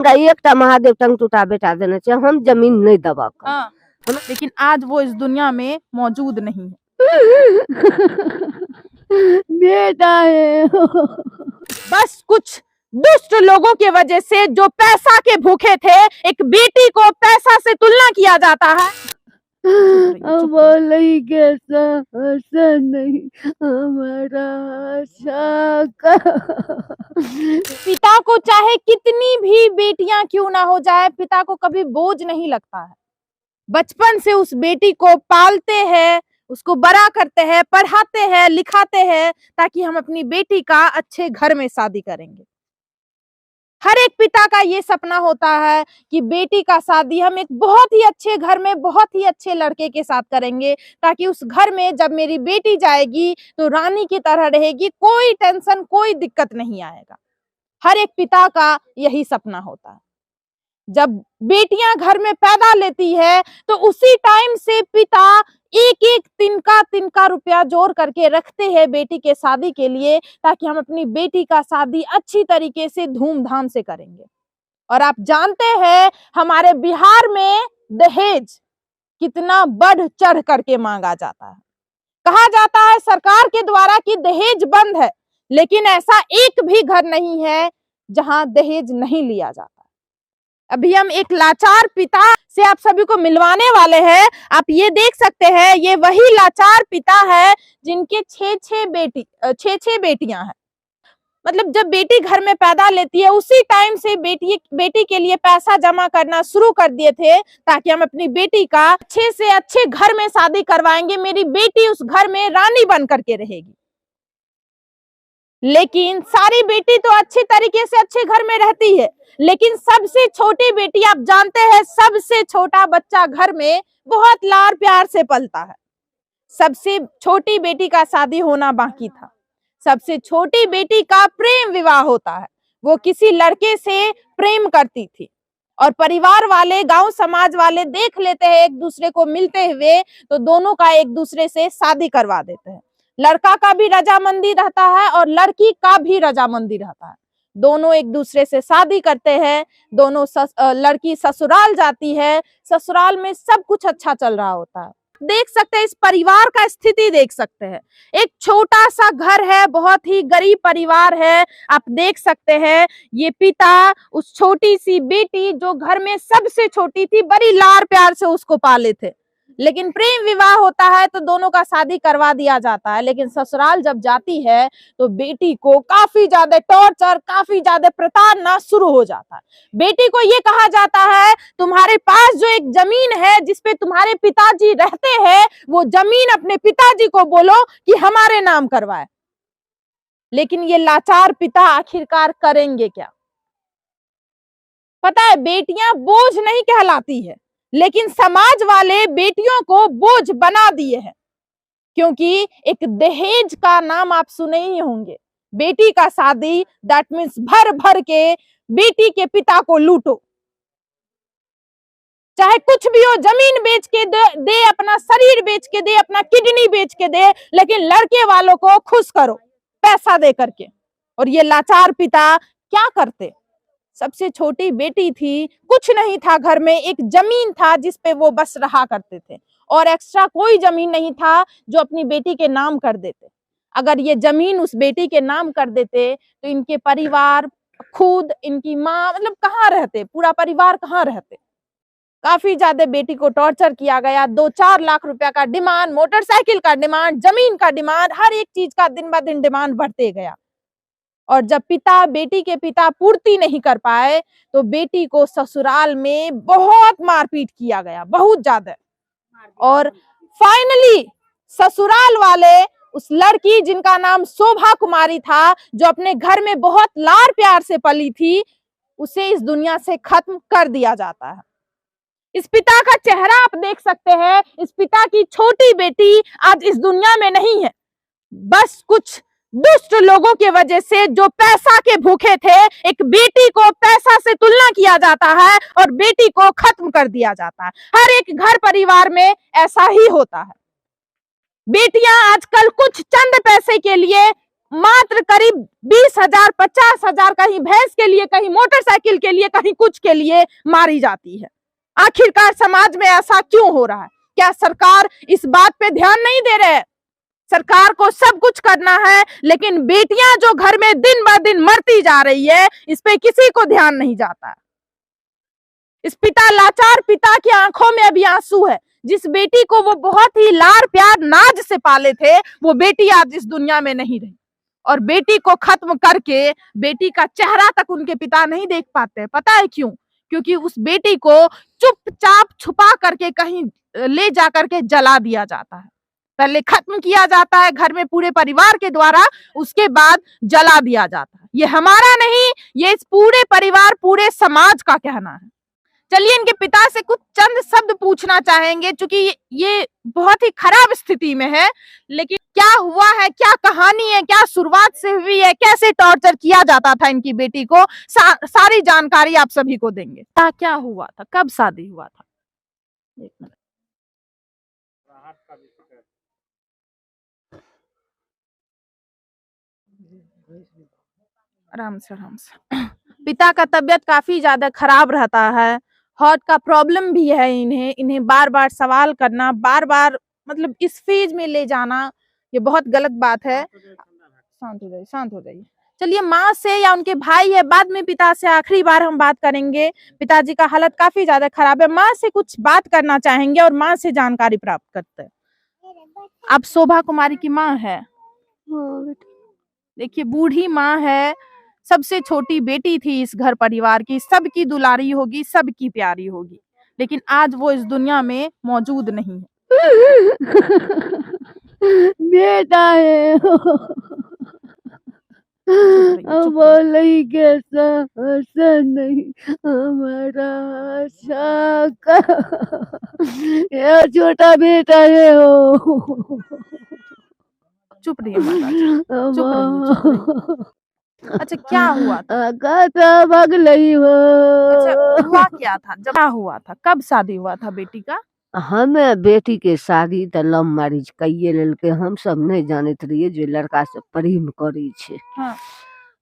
एक महादेव टंग टूटा बेटा देना चाहिए, हम जमीन नहीं दबा कर। हाँ, लेकिन आज वो इस दुनिया में मौजूद नहीं है। बेटा है। बस कुछ दुष्ट लोगों के वजह से जो पैसा के भूखे थे, एक बेटी को पैसा से तुलना किया जाता है। बोली कैसा ऐसा नहीं हमारा आशा। पिता को चाहे कितनी भी बेटियां क्यों ना हो जाए, पिता को कभी बोझ नहीं लगता है। बचपन से उस बेटी को पालते हैं, उसको बड़ा करते हैं, पढ़ाते हैं, लिखाते हैं, ताकि हम अपनी बेटी का अच्छे घर में शादी करेंगे। हर एक पिता का ये सपना होता है कि बेटी का शादी हम एक बहुत ही अच्छे घर में, बहुत ही अच्छे लड़के के साथ करेंगे, ताकि उस घर में जब मेरी बेटी जाएगी तो रानी की तरह रहेगी, कोई टेंशन, कोई दिक्कत नहीं आएगा। हर एक पिता का यही सपना होता है। जब बेटियां घर में पैदा लेती है तो उसी टाइम से पिता एक एक तिनका तिनका रुपया जोड़ करके रखते हैं बेटी के शादी के लिए, ताकि हम अपनी बेटी का शादी अच्छी तरीके से धूमधाम से करेंगे। और आप जानते हैं हमारे बिहार में दहेज कितना बढ़ चढ़ करके मांगा जाता है। कहा जाता है सरकार के द्वारा कि दहेज बंद है, लेकिन ऐसा एक भी घर नहीं है जहां दहेज नहीं लिया जाता। अभी हम एक लाचार पिता से आप सभी को मिलवाने वाले हैं। आप ये देख सकते हैं, ये वही लाचार पिता है जिनके छह बेटियां हैं। मतलब जब बेटी घर में पैदा लेती है उसी टाइम से बेटी के लिए पैसा जमा करना शुरू कर दिए थे, ताकि हम अपनी बेटी का अच्छे से अच्छे घर में शादी करवाएंगे, मेरी बेटी उस घर में रानी बन करके रहेगी। लेकिन सारी बेटी तो अच्छी तरीके से अच्छे घर में रहती है, लेकिन सबसे छोटी बेटी, आप जानते हैं सबसे छोटा बच्चा घर में बहुत लाड़ प्यार से पलता है। सबसे छोटी बेटी का शादी होना बाकी था। सबसे छोटी बेटी का प्रेम विवाह होता है। वो किसी लड़के से प्रेम करती थी और परिवार वाले, गांव समाज वाले देख लेते हैं एक दूसरे को मिलते हुए, तो दोनों का एक दूसरे से शादी करवा देते हैं। लड़का का भी रजामंदी रहता है और लड़की का भी रजामंदी रहता है। दोनों एक दूसरे से शादी करते हैं। दोनों लड़की ससुराल जाती है, ससुराल में सब कुछ अच्छा चल रहा होता है। देख सकते हैं इस परिवार का स्थिति देख सकते हैं। एक छोटा सा घर है, बहुत ही गरीब परिवार है। आप देख सकते हैं ये पिता उस छोटी सी बेटी जो घर में सबसे छोटी थी, बड़ी लाड़ प्यार से उसको पाले थे। लेकिन प्रेम विवाह होता है तो दोनों का शादी करवा दिया जाता है। लेकिन ससुराल जब जाती है तो बेटी को काफी ज्यादा टॉर्चर, काफी ज्यादा प्रताड़ना शुरू हो जाता है। बेटी को ये कहा जाता है तुम्हारे पास जो एक जमीन है जिसपे तुम्हारे पिताजी रहते हैं, वो जमीन अपने पिताजी को बोलो कि हमारे नाम करवाए। लेकिन ये लाचार पिता आखिरकार करेंगे क्या? पता है बेटियां बोझ नहीं कहलाती है, लेकिन समाज वाले बेटियों को बोझ बना दिए हैं। क्योंकि एक दहेज का नाम आप सुने ही होंगे। बेटी का शादी दैट मीन्स भर भर के बेटी के पिता को लूटो, चाहे कुछ भी हो, जमीन बेच के दे, अपना शरीर बेच के दे, अपना किडनी बेच के दे, लेकिन लड़के वालों को खुश करो पैसा दे करके। और ये लाचार पिता क्या करते? सबसे छोटी बेटी थी, कुछ नहीं था घर में, एक जमीन था जिसपे वो बस रहा करते थे, और एक्स्ट्रा कोई जमीन नहीं था जो अपनी बेटी के नाम कर देते। अगर ये जमीन उस बेटी के नाम कर देते तो इनके परिवार, खुद इनकी माँ, मतलब कहाँ रहते, पूरा परिवार कहाँ रहते। काफी ज्यादा बेटी को टॉर्चर किया गया। 2-4 लाख रुपया का डिमांड, मोटरसाइकिल का डिमांड, जमीन का डिमांड, हर एक चीज का दिन ब दिन डिमांड बढ़ते गया। और जब बेटी के पिता पूर्ति नहीं कर पाए तो बेटी को ससुराल में बहुत मारपीट किया गया, बहुत ज्यादा। और फाइनली ससुराल वाले उस लड़की जिनका नाम शोभा कुमारी था, जो अपने घर में बहुत लाड़ प्यार से पली थी, उसे इस दुनिया से खत्म कर दिया जाता है। इस पिता का चेहरा आप देख सकते हैं। इस पिता की छोटी बेटी आज इस दुनिया में नहीं है। बस कुछ दुष्ट लोगों के वजह से जो पैसा के भूखे थे, एक बेटी को पैसा से तुलना किया जाता है और बेटी को खत्म कर दिया जाता है। हर एक घर परिवार में ऐसा ही होता है। बेटियां आजकल कुछ चंद पैसे के लिए मात्र करीब 20,000 50,000 कहीं भैंस के लिए, कहीं मोटरसाइकिल के लिए, कहीं कुछ के लिए मारी जाती है। आखिरकार समाज में ऐसा क्यों हो रहा है? क्या सरकार इस बात पे ध्यान नहीं दे रहे? सरकार को सब कुछ करना है, लेकिन बेटियां जो घर में दिन ब दिन मरती जा रही है, इस पे किसी को ध्यान नहीं जाता। इस लाचार पिता की आंखों में अभी आंसू है। जिस बेटी को वो बहुत ही लाड़ प्यार नाज से पाले थे, वो बेटी आज इस दुनिया में नहीं रही। और बेटी को खत्म करके बेटी का चेहरा तक उनके पिता नहीं देख पाते। पता है क्यों? क्योंकि उस बेटी को चुपचाप छुपा करके कहीं ले जा करके जला दिया जाता है। पहले खत्म किया जाता है घर में पूरे परिवार के द्वारा, उसके बाद जला दिया जाता है। ये हमारा नहीं, ये इस पूरे परिवार, पूरे समाज का कहना है। चलिए इनके पिता से कुछ चंद शब्द पूछना चाहेंगे, क्योंकि ये बहुत ही खराब स्थिति में है। लेकिन क्या हुआ है, क्या कहानी है, क्या शुरुआत से हुई है, कैसे टॉर्चर किया जाता था इनकी बेटी को, सारी जानकारी आप सभी को देंगे। क्या हुआ था, कब शादी हुआ था? एक मिनट। आराम से आराम से। पिता का तबीयत काफी ज्यादा खराब रहता है, हार्ट का प्रॉब्लम भी है इन्हें बार बार सवाल करना, बार बार मतलब इस फेज में ले जाना, ये बहुत गलत बात है। शांत हो जाइए, शांत हो जाइए। चलिए माँ से या उनके भाई है, बाद में पिता से आखिरी बार हम बात करेंगे। पिताजी का हालत काफी ज्यादा खराब है। माँ से कुछ बात करना चाहेंगे और माँ से जानकारी प्राप्त करते हैं। आप शोभा कुमारी की माँ है? देखिए बूढ़ी माँ है, सबसे छोटी बेटी थी इस घर परिवार की, सबकी दुलारी होगी, सबकी प्यारी होगी, लेकिन आज वो इस दुनिया में मौजूद नहीं है। बेटा है बोल कैसा ऐसा नहीं हमारा ये छोटा बेटा है हो। चुप रहिए माताजी, चुप रहिए। अच्छा क्या हुआ था? भाग लई हो। अच्छा हुआ क्या था, जब क्या हुआ था, कब शादी हुआ था बेटी का? हमें बेटी के शादी तो लव मैरिज कइये लेलके, हम सब नहीं जानते रहिए जे लड़का से प्रेम करी छे। हाँ।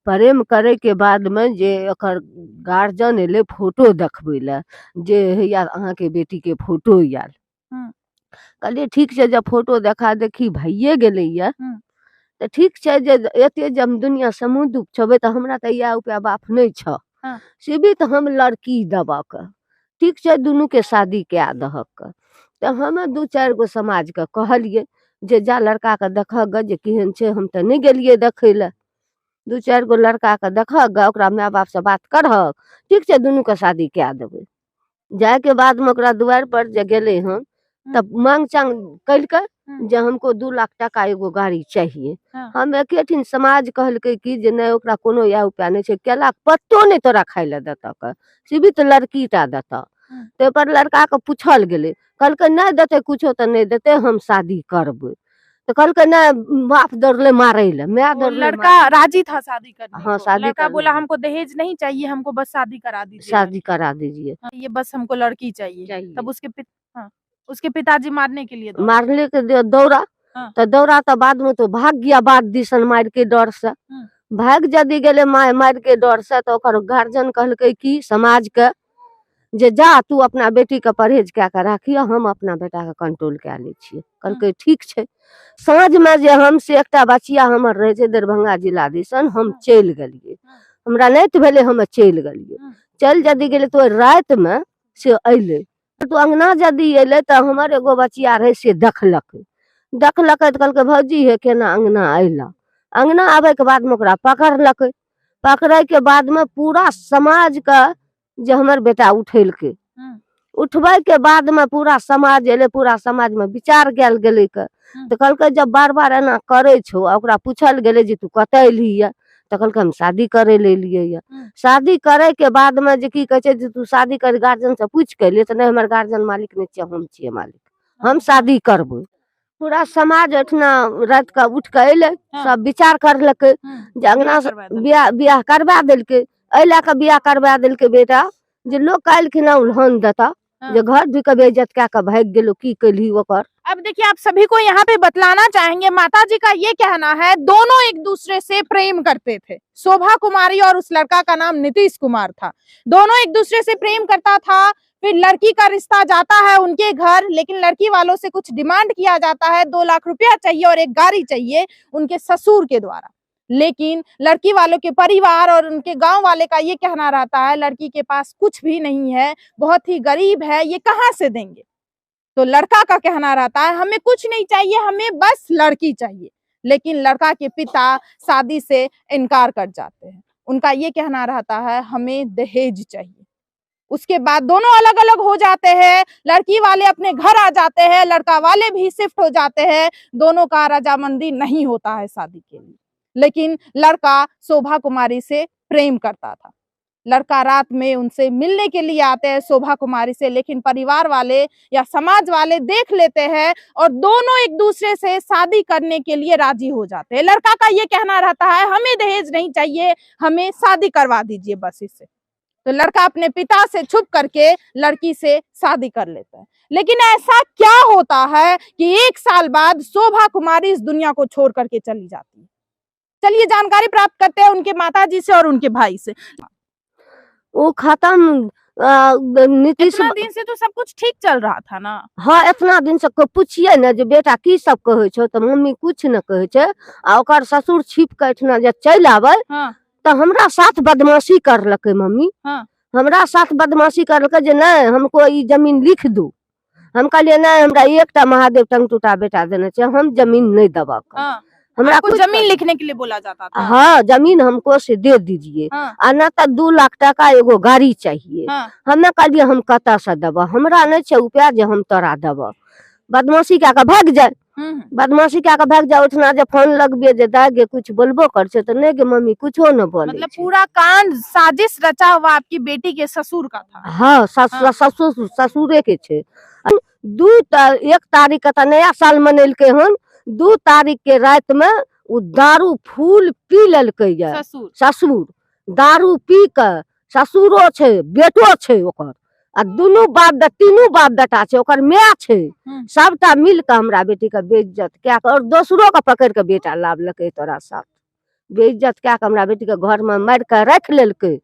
प्रेम करे के बाद में जे एकर गार्जियन एले फोटो देखबे ला, जे या अहाँ के बेटी के फोटो आयल। कहलिए ठीक है, जब फोटो देखा देखी भइये गेले या तो ठीक है, जे एते जब दुनिया समूह दुख छबे तो हमरा तो या उपाय बाप नहीं छ। से भी तो हम लड़की दबक ठीक है, दोनों के शादी क्या दहक। तो हमें 2-4 गो समाज के कहलिए जे जा लड़का के देखक जे केहन छे। हम तो नहीं गेलिए देखे ला, 2-4 गो लड़का के देखक, ओकरा माय बाप से बात करहक, ठीक है दोनों के शादी क्या देबे। जाए के बाद में ओकरा द्वार पर जे गेले हम, तब मांग चांग कल कर जे हमको 2 लाख टका एगो गाड़ी चाहिए। हम एकेठिन समाज कहलके कि जे नहीं ओकरा कोनो या उपाय नहीं छे, केला पत्तो नहीं तोरा खाई ले देता, सिर्फ तो लड़की टा देता। तो पर लड़का के पूछल गेले, कहलके नहीं देते कुछो तो नहीं देते, हम शादी करबे। तो कहलके नहीं, बाप दौड़ले मारे ले, मैं दौड़ले। लड़का राजी था शादी करने हाँ, को? शादी लड़का बोला हमको दहेज नहीं चाहिए, हमको बस शादी करा दीजिए, शादी करा दीजिए, ये बस हमको लड़की चाहिए। तब उसके पिताजी मारने के लिए मारने के दौड़ा। तो दौड़ा तो बाद में तो भाग गया, बाद दिसन मार के डर से भाग जदी गेले मार के डर से। तो गार्जियन कहलके कि समाज के जे जा तू अपना बेटी के परहेज क्या कर राखिए, हम अपना बेटा के कंट्रोल क्या ले छिए। कहलके ठीक है। साँझ में जे हमसे एकटा बचिया हमर रहे छे दरभंगा जिला दिसन, हम चल गलिए, हमरा नहीं तो भेले, हम चल गलिए। चल जदी गेले तो रात में से अइले, तो अंगना जदी अइले तो हमर एगो बचिया रहे से देखलक तो कहलके भौजी है केना अंगना अइला। अंगना आवे के बाद में ओकरा पकड़लक, पकड़े के बाद में पूरा समाज का जे हमर बेटा उठेलके, उठबे के बाद में पूरा समाज एले, पूरा समाज में विचार गैल गेले के। तो कहलके जब बार बार एना करे छो, ओकरा पूछल गेले जे तू कते अइली है, तो कहलके हम शादी करे ले लिए या। शादी करे के बाद में जे की कहे छे जे तू शादी कर, गार्जियन से पूछ के लिए तो नहीं, हमर गार्जियन मालिक नहीं छे, हम छिए मालिक, हम शादी करबो। पूरा समाज एठना रात का उठ के अइले, सब विचार करलके जे अंगना से बियाह करवा देलके। अइला के बियाह करवा देलके बेटा जे लोग काल के ना उल्हन देता, हाँ। जे घर भी के बेइज्जत क्या के भाग गेलो की कैली ओकर। अब देखिए, आप सभी को यहाँ पे बतलाना चाहेंगे, माता जी का ये कहना है दोनों एक दूसरे से प्रेम करते थे। शोभा कुमारी और उस लड़का का नाम नीतीश कुमार था। दोनों एक दूसरे से प्रेम करता था। फिर लड़की का रिश्ता जाता है उनके घर, लेकिन लड़की वालों से कुछ डिमांड किया जाता है, 2 लाख रुपया चाहिए और एक गाड़ी चाहिए उनके ससुर के द्वारा। लेकिन लड़की वालों के परिवार और उनके गांव वाले का ये कहना रहता है लड़की के पास कुछ भी नहीं है, बहुत ही गरीब है, ये कहाँ से देंगे। तो लड़का का कहना रहता है हमें कुछ नहीं चाहिए, हमें बस लड़की चाहिए। लेकिन लड़का के पिता शादी से इनकार कर जाते हैं। उनका ये कहना रहता है हमें दहेज चाहिए। उसके बाद दोनों अलग अलग हो जाते हैं। लड़की वाले अपने घर आ जाते हैं, लड़का वाले भी शिफ्ट हो जाते हैं। दोनों का रजामंदी नहीं होता है शादी के लिए। लेकिन लड़का शोभा कुमारी से प्रेम करता था। लड़का रात में उनसे मिलने के लिए आते हैं शोभा कुमारी से, लेकिन परिवार वाले या समाज वाले देख लेते हैं और दोनों एक दूसरे से शादी करने के लिए राजी हो जाते हैं। लड़का का ये कहना रहता है हमें दहेज नहीं चाहिए, हमें शादी करवा दीजिए बस इससे। तो लड़का अपने पिता से छुप करके लड़की से शादी कर लेता है। लेकिन ऐसा क्या होता है कि 1 साल बाद शोभा कुमारी इस दुनिया को छोड़ करके चली जाती है। चलिए जानकारी प्राप्त करते हैं उनके माताजी से और उनके भाई से। वो खत्म नीतीश इतना दिन से तो सब कुछ ठीक चल रहा था ना। हाँ, इतना दिन से पूछिए ना जे बेटा की सब कहे छो तो मम्मी कुछ न कहे छे। आ ओकर ससुर छिप के एठना जे चल आवे हाँ। तो हमरा साथ बदमाशी करलके मम्मी। हाँ। हमरा साथ बदमाशी करलके जे नहीं हमको ई जमीन लिख दो। हम कहलिए नहीं हमरा एकटा महादेव टंगटूटा बेटा देने छे, हम जमीन नहीं दबा। हाँ। हमरा आपको कुछ जमीन लिखने के लिए बोला जाता था। हाँ, जमीन हमको से दे दीजिए। हाँ। आ ना तो 2 लाख टका एगो गाड़ी चाहिए। हाँ। हमें कहलिए हम कता से देबा, हमरा नहीं छे उपाय जे हम तोरा देबा। बदमाशी क्या के भाग जाए। बदमाशी क्या के भाग जाए। उठना जे फोन लगबे जे दागे कुछ बोलबो कर छे तो नहीं गे मम्मी कुछो न बोले। मतलब पूरा कांड साजिश रचा हुआ आपकी बेटी के ससुर का था। हाँ, ससुरे के छे। 1 तारीख का नया साल मनेलके हन। 2 तारीख के रात में उ दारू फूल पी लेलकै या ससुर। दारू पी के ससुरो छे बेटो छे ओकर आ तीनों बाप बेटा छे, ओकर माय छे। सबटा मिल के हमरा बेटी के बेइज्जत क्या के और दोसरो के पकड़ के बेटा लावलकै तोरा साथ। बेइज्जत क्या के हमरा बेटी के घर में मार के रख लेलकै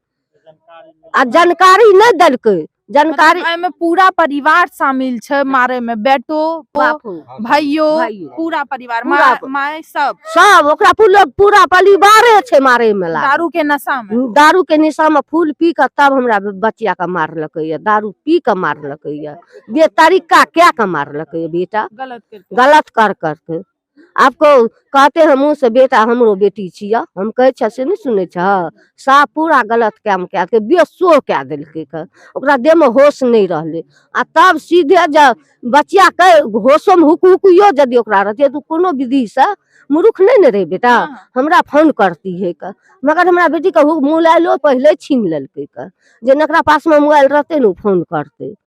आ जानकारी नहीं देलकै। जानकारी में पूरा परिवार शामिल छे मारे में, बेटो भाइयों पूरा परिवार माय सब ओकरा पूरा परिवारे छे मारे में। दारू के नशा में, दारू के निशा में फूल पी के तब हमरा बच्चिया के मारलकै या। दारू पी के मारलकै या। बे तरीका क्या के मारलकै बेटा, गलत कर करके। आपको कहते हैं मुँह से बेटा हमरो बेटी छिया, हम कहे छे से नहीं सुने छ। सा पूरा गलत काम क्या के बेसो क्या दिलकै के ओकरा देह में होश नहीं रहले। आ तब सीधे जब बच्चिया के होशो में हुकुयो यदि ओकरा रहते तो कोनो विधि से मूर्ख नहीं न रहे बेटा। हमरा फोन करती है का, मगर हमरा बेटी का मोबाइलो पहले छीन लेलकै का। जे नकरा पास में मोबाइल रहते न फोन करते।